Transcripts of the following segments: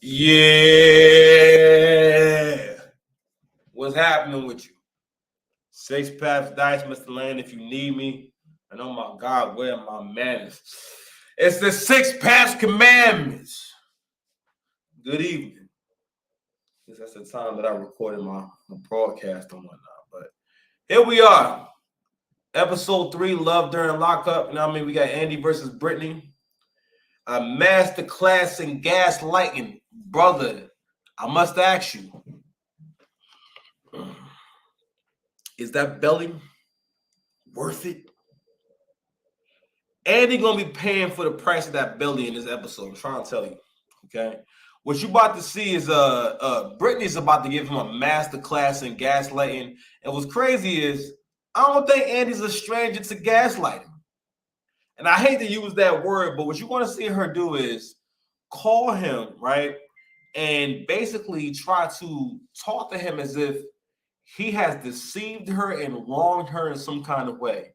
Yeah. What's happening with you? Six Paths Dice, Mr. Lane, if you need me. And oh my God, where are my manners? It's the Six Paths Commandments. Good evening. That's the time that I recorded my broadcast and whatnot. But here we are. Episode 3, Love During Lockup. You know what I mean? We got Andy versus Brittney. A Mastaclass in Gaslightin. Brother, I must ask you. Is that belly worth it? Andy gonna be paying for the price of that belly in this episode. I'm trying to tell you. Okay. What you about to see is Brittney's about to give him a master class in gaslighting. And what's crazy is I don't think Andy's a stranger to gaslighting. And I hate to use that word, but what you want to see her do is call him, right? And basically try to talk to him as if he has deceived her and wronged her in some kind of way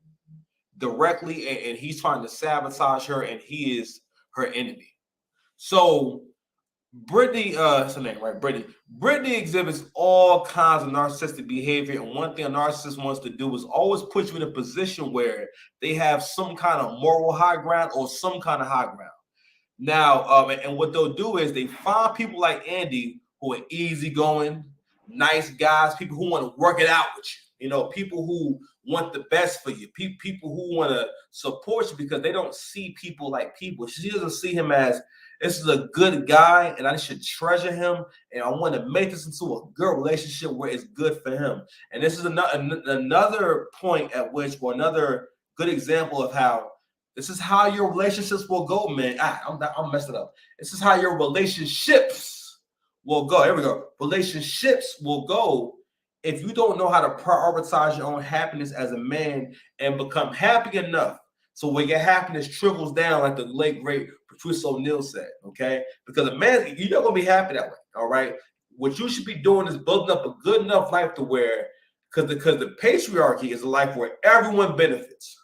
directly, and he's trying to sabotage her, and he is her enemy. So Brittney, that's her name, right? Brittney exhibits all kinds of narcissistic behavior, and one thing a narcissist wants to do is always put you in a position where they have some kind of moral high ground or some kind of high ground. Now, and what they'll do is they find people like Andy who are easygoing, nice guys, people who want to work it out with you. You know, people who want the best for you, people who want to support you because they don't see people like people. She doesn't see him as this is a good guy and I should treasure him and I want to make this into a good relationship where it's good for him. And this is another point at which, or another good example of how this is how your relationships will go, man. I'm messed it up. This is how your relationships will go. Here we go. Relationships will go if you don't know how to prioritize your own happiness as a man and become happy enough so where your happiness trickles down, like the late great Patrice O'Neal said, okay? Because a man, you're not going to be happy that way, all right? What you should be doing is building up a good enough life to where, because the patriarchy is a life where everyone benefits.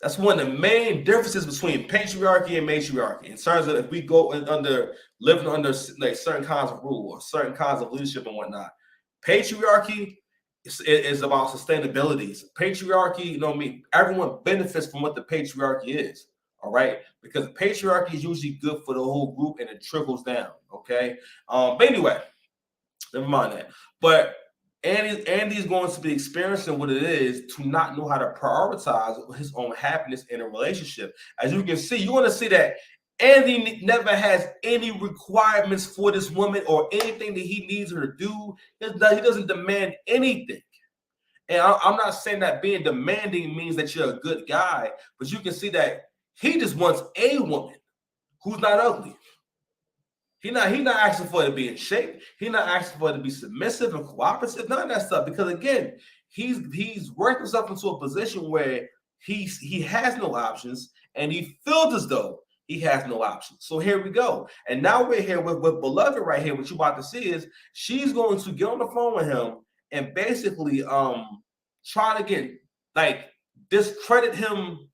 That's one of the main differences between patriarchy and matriarchy in terms of if we go living under like certain kinds of rule or certain kinds of leadership and whatnot. Patriarchy is about sustainability. Patriarchy, you know what I mean? Everyone benefits from what the patriarchy is, all right? Because patriarchy is usually good for the whole group and it trickles down, okay? But anyway, never mind that. But Andy's going to be experiencing what it is to not know how to prioritize his own happiness in a relationship. As you can see, you're going to see that Andy never has any requirements for this woman or anything that he needs her to do. He doesn't demand anything. And I'm not saying that being demanding means that you're a good guy, but you can see that he just wants a woman who's not ugly. He's not asking for it to be in shape. He's not asking for it to be submissive and cooperative, none of that stuff. Because again, he's worked himself into a position where he has no options, and he feels as though he has no options. So here we go. And now we're here with Beloved right here. What you're about to see is she's going to get on the phone with him and basically try to discredit him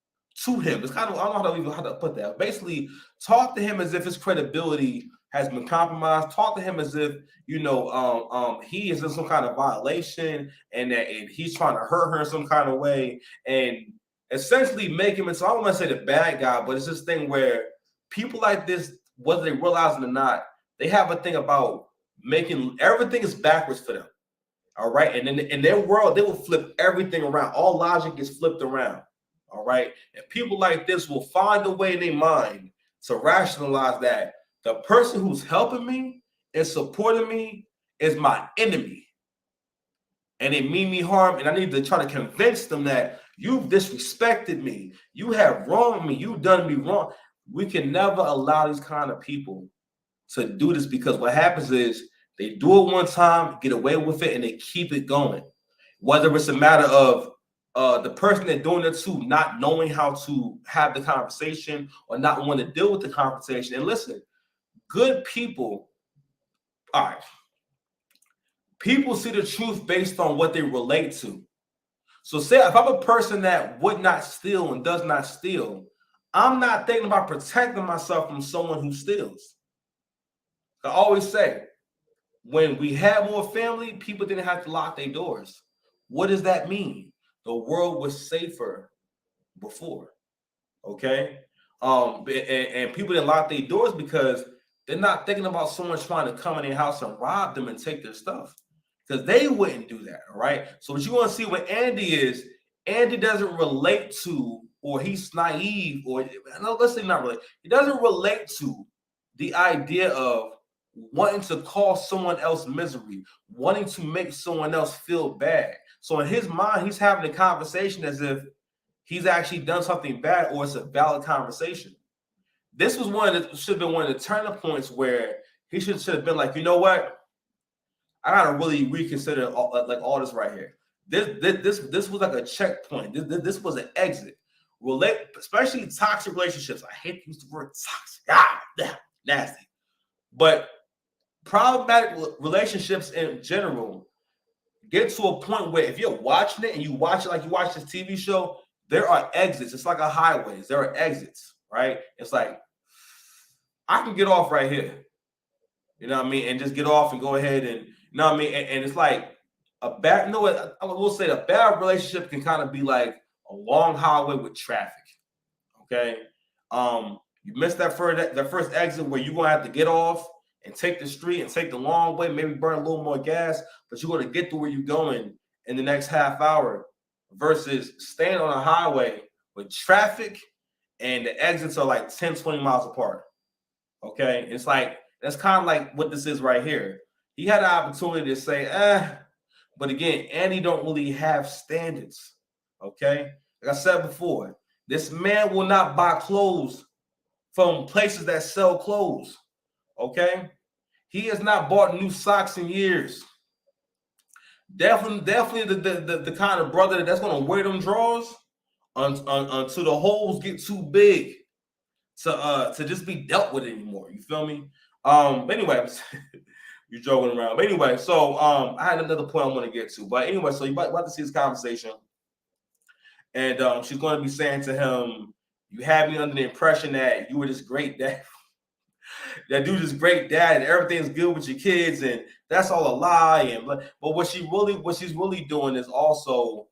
to him. It's kind of, I don't know how to put that. Basically, talk to him as if his credibility has been compromised. Talk to him as if, he is in some kind of violation and he's trying to hurt her in some kind of way, and essentially make him into, I don't want to say the bad guy, but it's this thing where people like this, whether they realize it or not, they have a thing about making everything is backwards for them. All right. And in their world, they will flip everything around. All logic is flipped around. All right. And people like this will find a way in their mind to rationalize that the person who's helping me and supporting me is my enemy. And it mean me harm. And I need to try to convince them that you've disrespected me. You have wronged me. You've done me wrong. We can never allow these kind of people to do this, because what happens is they do it one time, get away with it, and they keep it going. Whether it's a matter of the person they're doing it to not knowing how to have the conversation or not want to deal with the conversation. And listen, good people, all right, people see the truth based on what they relate to. So say if I'm a person that would not steal and does not steal, I'm not thinking about protecting myself from someone who steals. I always say, when we had more family, people didn't have to lock their doors. What does that mean? The world was safer before. Okay. And people didn't lock their doors because they're not thinking about someone trying to come in their house and rob them and take their stuff. Because they wouldn't do that. All right. So what you want to see what Andy is, Andy doesn't relate to, or he's naive, or no, let's say not really. He doesn't relate to the idea of wanting to cause someone else misery, wanting to make someone else feel bad. So in his mind, he's having a conversation as if he's actually done something bad or it's a valid conversation. This was one that should have been one of the turning points where he should have been like, you know what? I gotta really reconsider all this right here. This was like a checkpoint. This was an exit. Especially toxic relationships. I hate to use the word toxic. Nasty. But problematic relationships in general get to a point where if you're watching it and you watch it like you watch this TV show, there are exits. It's like a highway. There are exits, right? It's like, I can get off right here. You know what I mean? And just get off and go ahead and, you know what I mean? And it's like a bad, you know what? I will say a bad relationship can kind of be like a long highway with traffic. Okay. You missed that first exit where you're going to have to get off and take the street and take the long way, maybe burn a little more gas, but you're going to get to where you're going in the next half hour versus staying on a highway with traffic and the exits are like 10, 20 miles apart. Okay. It's like, that's kind of like what this is right here. He had an opportunity to say, but again, Andy don't really have standards. Okay. Like I said before, this man will not buy clothes from places that sell clothes. Okay. He has not bought new socks in years. Definitely the kind of brother that's going to wear them drawers until the holes get too big to just be dealt with anymore. You feel me? But anyway, you're joking around. But anyway, so I had another point I want to get to. But anyway, so you're about to see this conversation. And she's going to be saying to him, you had me under the impression that you were this great dad. That dude is great dad and everything's good with your kids, and that's all a lie. And but what she's really doing is also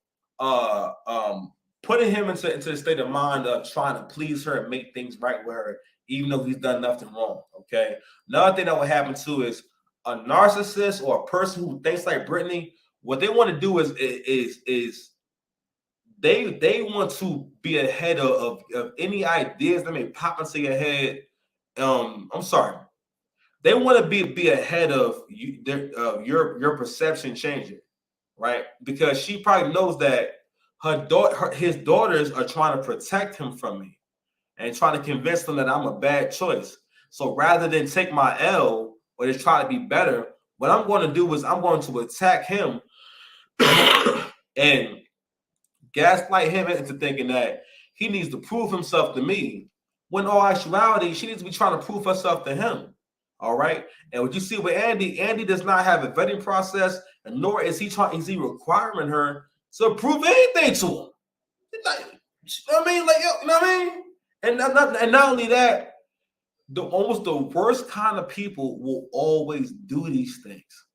putting him into the state of mind of trying to please her and make things right with her, even though he's done nothing wrong. Okay. Another thing that will happen too is a narcissist or a person who thinks like Brittney, what they want to do is they want to be ahead of any ideas that may pop into your head. I'm sorry. They want to be ahead of you, your perception changing, right? Because she probably knows that his daughters are trying to protect him from me and trying to convince them that I'm a bad choice. So rather than take my L or just try to be better, what I'm going to do is I'm going to attack him and gaslight him into thinking that he needs to prove himself to me, when in all actuality, she needs to be trying to prove herself to him. All right. And what you see with Andy does not have a vetting process, and nor is he requiring her to prove anything to him. You know what I mean? Like, you know what I mean? And not only that, almost the worst kind of people will always do these things.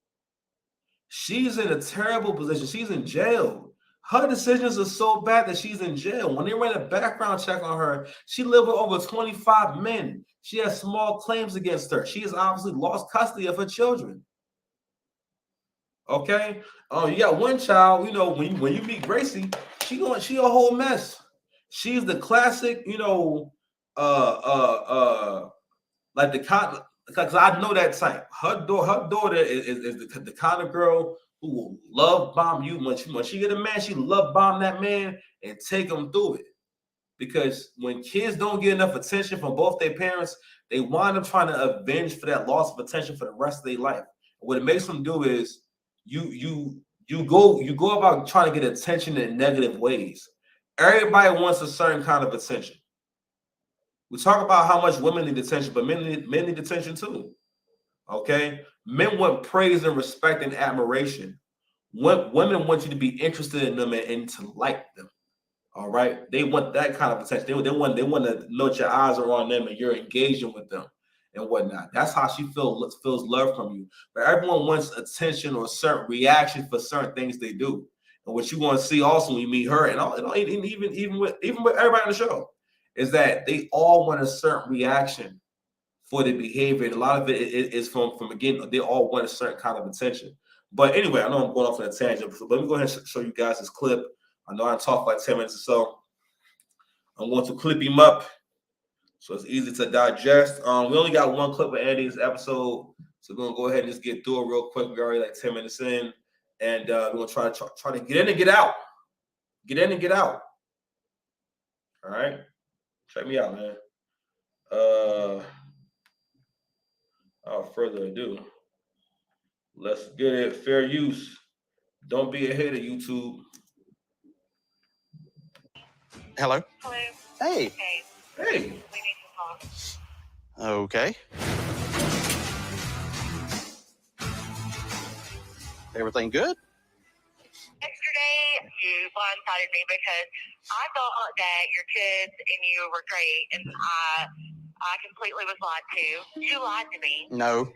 She's in a terrible position. She's in jail. Her decisions are so bad that she's in jail. When they ran a background check on her, she lived with over 25 men. She has small claims against her. She has obviously lost custody of her children. Okay? You got one child, you know, when you meet Gracie, she a whole mess. She's the classic, you know, like the kind, because I know that type. Her daughter is the kind of girl who will love bomb you. When she get a man, she love bomb that man and take him through it. Because when kids don't get enough attention from both their parents, they wind up trying to avenge for that loss of attention for the rest of their life. And what it makes them do is you go about trying to get attention in negative ways. Everybody wants a certain kind of attention. We talk about how much women need attention, but men need attention too. Okay? Men want praise and respect and admiration. Women want you to be interested in them and to like them. All right? They want that kind of attention. They want to know that your eyes are on them and you're engaging with them. and whatnot. That's how she feels love from you. But everyone wants attention or certain reaction for certain things they do. And what you want to see also when you meet her, and even with everybody on the show, is that they all want a certain reaction for the behavior. And a lot of it is from again, they all want a certain kind of attention. But anyway, I know I'm going off on a tangent, but let me go ahead and show you guys this clip. I know I talked like 10 minutes or so. I'm going to clip him up so it's easy to digest. We only got one clip of Andy's episode, so we're gonna go ahead and just get through it real quick. We're already like 10 minutes in, and we're gonna try to get in and get out. Get in and get out. All right, check me out, man. Without further ado, let's get it. Fair use. Don't be a hater, YouTube. Hello. Hello. Hey. Hey. We need to talk. Okay. Everything good? Yesterday, you blindsided me because I thought that your kids and you were great, and I completely was lied to. You lied to me. No.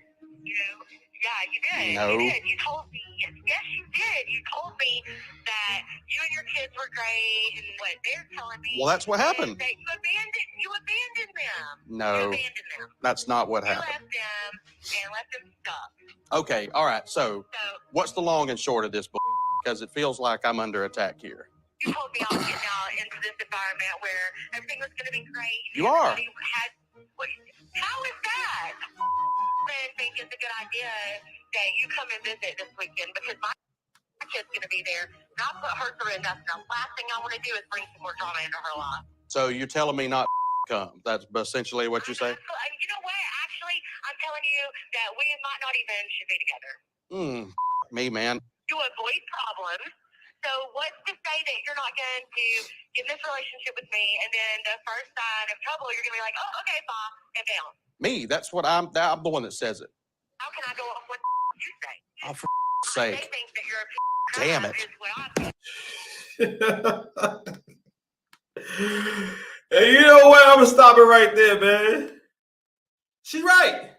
Yeah, you did. No. You did. You told me. Yes, you did. You told me that you and your kids were great, and what they're telling me. Well, that's what happened. That you abandoned them. No. You abandoned them. That's not what You happened. left them and left them stuck. Okay. All right. So, what's the long and short of this? Because it feels like I'm under attack here. You told me I was getting out into this environment where everything was going to be great. You are. How is that? I think it's a good idea that you come and visit this weekend because my kid's going to be there. And I'll put her through enough. And the last thing I want to do is bring some more drama into her life. So you're telling me not to come? That's essentially what you say? You know what? Actually, I'm telling you that we might not even should be together. Me, man. You avoid problems. So what's to say that you're not going to get in this relationship with me, and then the first sign of trouble, you're going to be like, oh, okay, bye, and bounce. Me. That's what I'm the one that says it. How can I go off what you say? Oh, for They sake. think that you're a Damn it. Hey, you know what? I'm gonna stop it right there, man. She's right.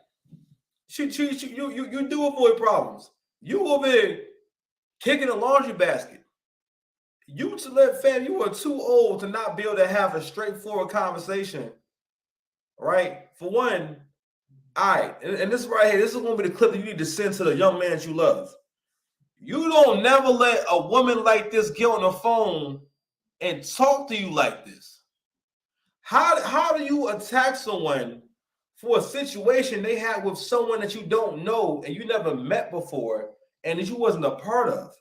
You do avoid problems. You over there kicking a laundry basket. You are too old to not be able to have a straightforward conversation. Right? For one, all right, and this right here, this is going to be the clip that you need to send to the young man that you love. You don't never let a woman like this get on the phone and talk to you like this. How do you attack someone for a situation they had with someone that you don't know and you never met before and that you wasn't a part of?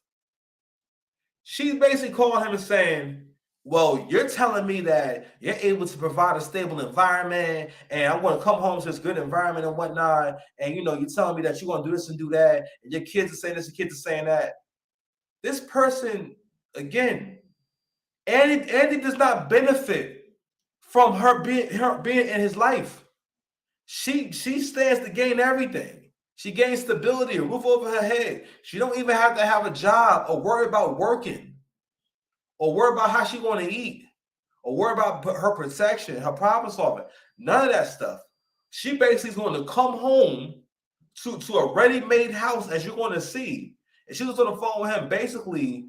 She's basically calling him and saying, well, you're telling me that you're able to provide a stable environment and I'm going to come home to this good environment and whatnot. And, you're telling me that you're going to do this and do that. And your kids are saying this and kids are saying that. This person, again, Andy does not benefit from her being in his life. She stands to gain everything. She gains stability, a roof over her head. She don't even have to have a job or worry about working or worry about how she's going to eat or worry about her protection, her problem solving. None of that stuff. She basically is going to come home to a ready-made house, as you're going to see. And she was on the phone with him basically,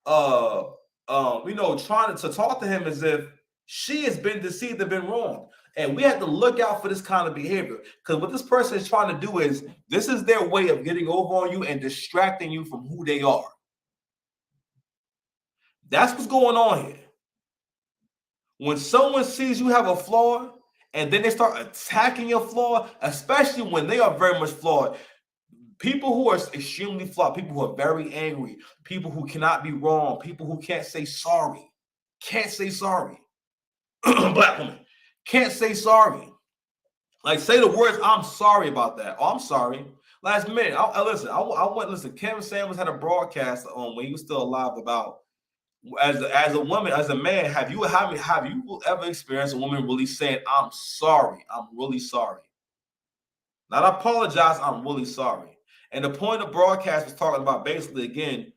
trying to talk to him as if she has been deceived and been wronged. And we have to look out for this kind of behavior because what this person is trying to do is this is their way of getting over on you and distracting you from who they are. That's what's going on here. When someone sees you have a flaw and then they start attacking your flaw, especially when they are very much flawed, people who are extremely flawed, people who are very angry, people who cannot be wrong, people who can't say sorry, Black woman. Can't say sorry. Like, say the words, I'm sorry about that. Oh, I'm sorry. Last minute, listen, Kevin Samuels had a broadcast on when he was still alive about, as a woman, as a man, have you ever experienced a woman really saying, I'm sorry, I'm really sorry? Not apologize, I'm really sorry. And the point of the broadcast was talking about basically, again,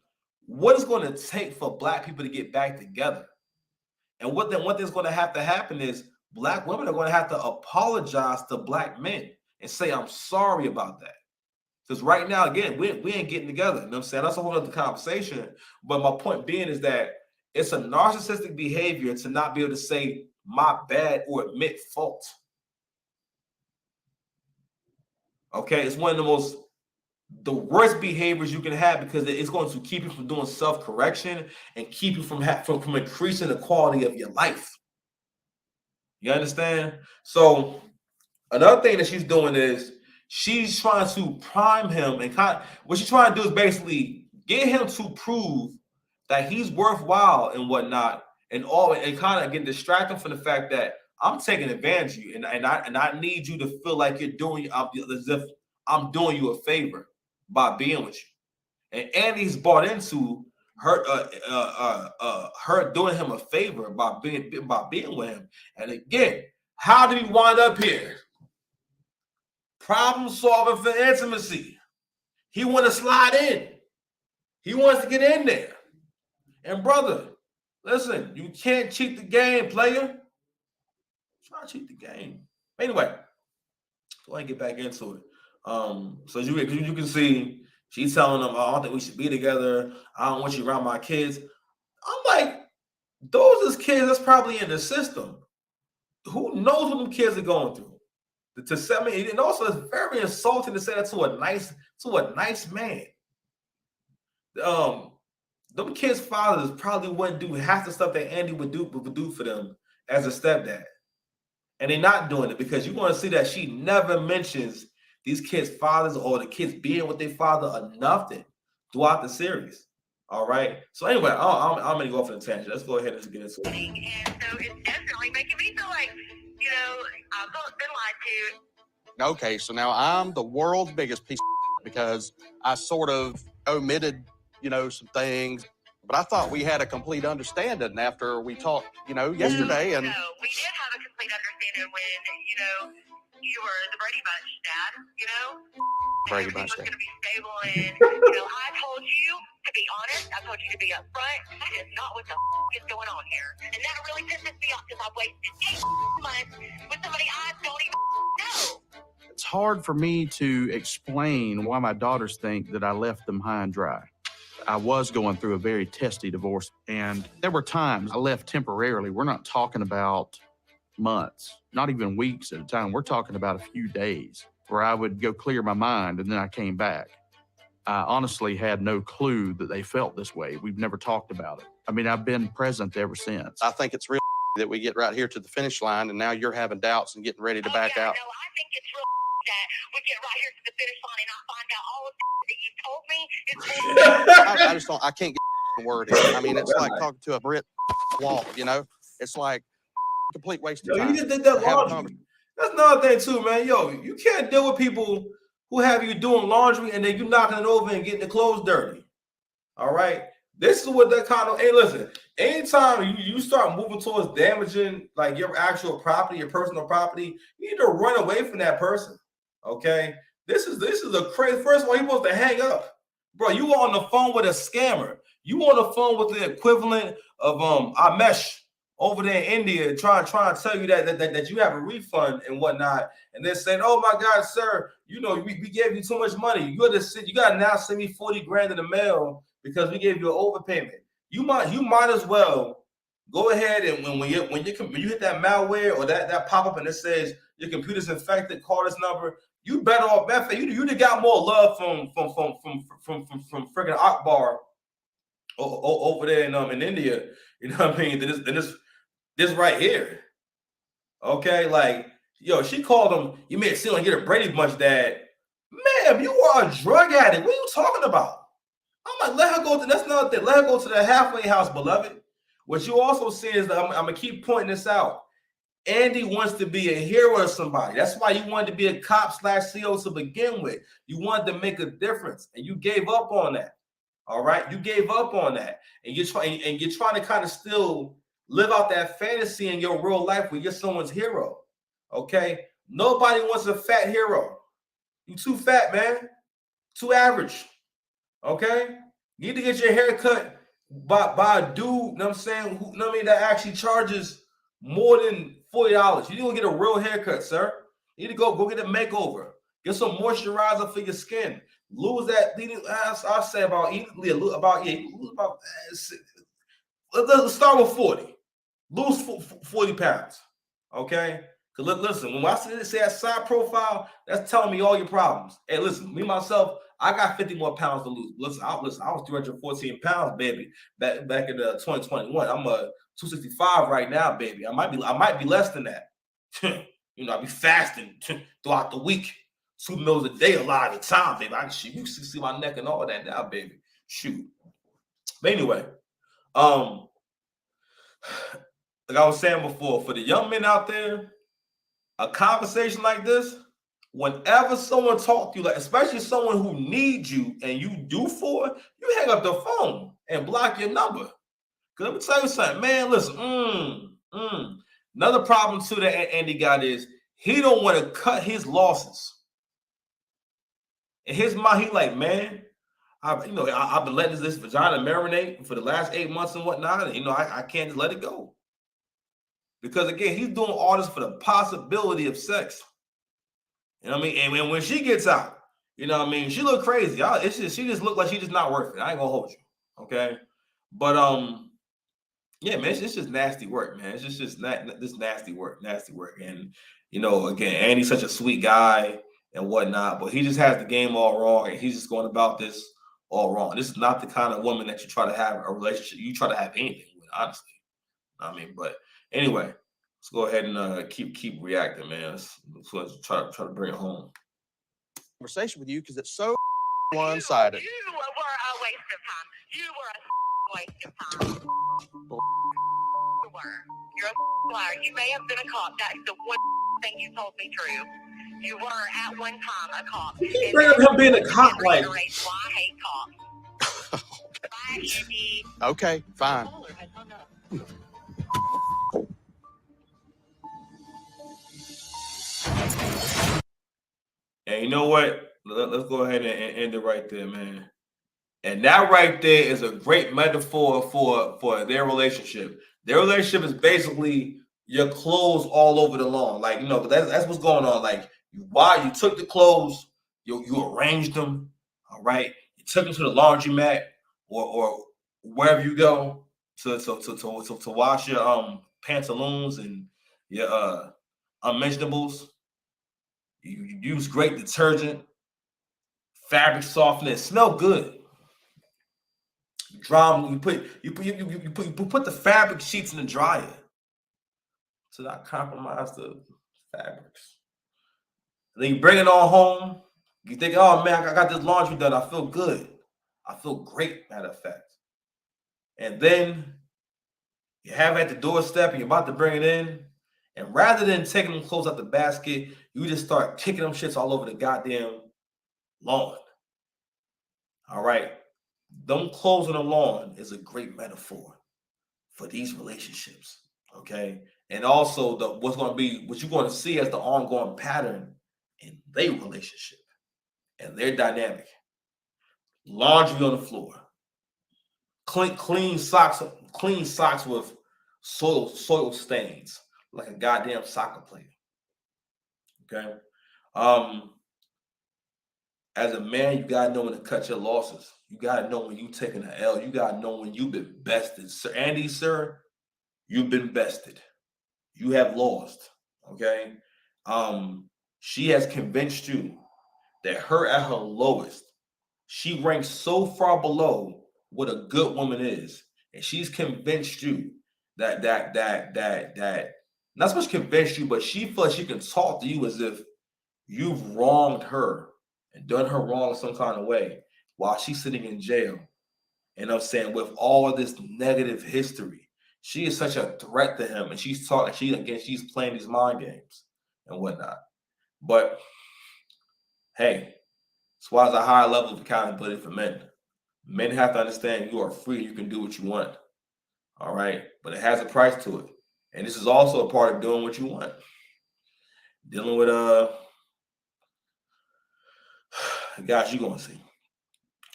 what is going to take for Black people to get back together? And what's going to have to happen is Black women are going to have to apologize to Black men. and say, I'm sorry about that. Because right now, again, we ain't getting together. You know what I'm saying? That's a whole other conversation. But my point being is that it's a narcissistic behavior to not be able to say my bad or admit fault. Okay, it's one of the worst behaviors you can have because it's going to keep you from doing self-correction and keep you from increasing the quality of your life. You understand? So another thing that she's doing is she's trying to prime him and what she's trying to do is basically get him to prove that he's worthwhile and whatnot, and kind of get distracted from the fact that I'm taking advantage of you, and I need you to feel like you're doing as if I'm doing you a favor by being with you. And Andy's bought into her her doing him a favor by being with him. And again, how did he wind up here? Problem solving for intimacy. He want to slide in. He wants to get in there. And brother, listen, you can't cheat the game, player. Try to cheat the game. Anyway, go ahead and get back into it. So as you can see, she's telling them, I don't think we should be together. I don't want you around my kids. I'm like, those is kids that's probably in the system. Who knows what them kids are going through? And also it's very insulting to say that to a nice man. Them kids' fathers probably wouldn't do half the stuff that Andy would do for them as a stepdad. And they're not doing it because you want to see that she never mentions these kids' fathers or the kids being with their father enough throughout the series. All right. So anyway, I'm going to go off on a tangent. Let's go ahead and get into it. And so it's definitely making me feel like, I've been lied to. Okay, so now I'm the world's biggest piece of because I sort of omitted, some things. But I thought we had a complete understanding after we talked, yesterday. And No, we did have a complete understanding when, you were the Brady Bunch dad, Brady Everything Bunch was dad. going to be stable. And, I told you to be honest. I told you to be upfront. That is not what the is going on here. And that really pisses me off because I've wasted 8 months with somebody I don't even know. It's hard for me to explain why my daughters think that I left them high and dry. I was going through a very testy divorce, and there were times I left temporarily. We're not talking about months, not even weeks at a time. We're talking about a few days where I would go clear my mind, and then I came back. I honestly had no clue that they felt this way. We've never talked about it. I mean, I've been present ever since. I think it's real that we get right here to the finish line, and now you're having doubts and getting ready to back out. No, I think it's real that we get right here to the finish line and I find out all of that you told me is I just don't. I can't get the word in. I mean, it's like talking to a Brit wall. It's like complete waste of time. You just did that laundry. That's another thing too, man. You can't deal with people who have you doing laundry and then you knocking it over and getting the clothes dirty. All right. This is what that kind of. Hey, listen. Anytime you start moving towards damaging like your actual property, your personal property, you need to run away from that person. Okay. This is a crazy. First of all, he wants to hang up, bro. You were on the phone with a scammer. You were on the phone with the equivalent of Amesh over there in India, trying to tell you that you have a refund and whatnot, and they're saying, "Oh my God, sir, we gave you too much money. You got to now send me 40 grand in the mail because we gave you an overpayment." You might as well go ahead and when you hit that malware or that pop up and it says your computer's infected, call this number. You better off that. You'd got more love from freaking Akbar over there in India. You know what I mean? Than this right here. Okay, like she called him. You made it seem like you're a Brady Bunch dad. Ma'am, you are a drug addict. What are you talking about? I'm like, let her go. That's another thing. Let her go to the halfway house, beloved. What you also see is that I'm gonna keep pointing this out. Andy wants to be a hero to somebody. That's why you wanted to be a cop/CO to begin with. You wanted to make a difference, and you gave up on that. All right, you gave up on that, and you're trying to kind of still live out that fantasy in your real life where you're someone's hero. Okay, nobody wants a fat hero. You too fat, man. Too average. Okay, you need to get your hair cut by a dude. You know what I'm saying? That actually charges more than $40. You need to get a real haircut, sir. You need to go get a makeover. Get some moisturizer for your skin. Lose that. I say about let's start with 40. Lose 40 pounds. Okay? Because listen, when I say that side profile, that's telling me all your problems. Hey, listen, me myself, I got 50 more pounds to lose. Listen, I was 314 pounds, baby, back in 2021. I'm 265 right now, baby. I might be less than that. You know, I be fasting throughout the week, 2 meals a day a lot of the time, baby. You can see my neck and all that now, baby. Shoot. But anyway, like I was saying before, for the young men out there, a conversation like this, whenever someone talks to you, like especially someone who needs you and you do for it, you hang up the phone and block your number. Because let me tell you something, man. Listen, another problem too that Andy got is he don't want to cut his losses. In his mind, he like, man, I've been letting this vagina marinate for the last 8 months and whatnot, and I can't just let it go. Because again, he's doing all this for the possibility of sex. You know what I mean? And when she gets out, you know what I mean, she look crazy. She just look like she's just not worth it. I ain't gonna hold you. Okay. But yeah, man, it's just nasty work, man. It's just this nasty work. And again, Andy's such a sweet guy and whatnot, but he just has the game all wrong, and he's just going about this all wrong. This is not the kind of woman that you try to have a relationship. You try to have anything with, honestly. I mean, but anyway, let's go ahead and keep reacting, man. Let's try to bring it home. Conversation with you because it's so one-sided. You were a waste of time. You were a waste of time. You were. You're a liar. You may have been a cop. That is the one thing you told me true. You were at one time a cop. You keep bringing up him being a cop, like. Why I hate cops. Bye, Andy. Okay, fine. And you know what? Let's go ahead and end it right there, man. And that right there is a great metaphor for their relationship. Their relationship is basically your clothes all over the lawn. Like, that's what's going on. Like, you took the clothes, you arranged them, all right? You took them to the laundromat or wherever you go to wash your pantaloons and your unmentionables. You use great detergent, fabric softener. It smell good. You put the fabric sheets in the dryer to not compromise the fabrics. And then you bring it all home. You think, oh man, I got this laundry done. I feel good. I feel great, matter of fact. And then you have it at the doorstep and you're about to bring it in. And rather than taking them clothes out the basket, you just start kicking them shits all over the goddamn lawn. All right. Them clothes on the lawn is a great metaphor for these relationships. Okay. And also what you're going to see as the ongoing pattern in their relationship and their dynamic. Laundry on the floor. Clean socks with soil stains. Like a goddamn soccer player. Okay. As a man, you gotta know when to cut your losses. You gotta know when you taking an L. You gotta know when you've been bested. Sir Andy, sir, you've been bested. You have lost. Okay. She has convinced you that her at her lowest, she ranks so far below what a good woman is, and she's convinced you that not so much convinced you, but she feels she can talk to you as if you've wronged her and done her wrong in some kind of way while she's sitting in jail. And I'm saying with all of this negative history, she is such a threat to him, and she's playing these mind games and whatnot. But hey, that's why there's a higher level of accountability for men. Men have to understand you are free, you can do what you want. All right, but it has a price to it. And this is also a part of doing what you want. Dealing with guys you're gonna see.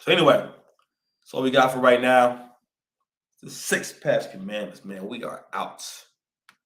So anyway, that's all we got for right now. The 6 past commandments, man. We are out.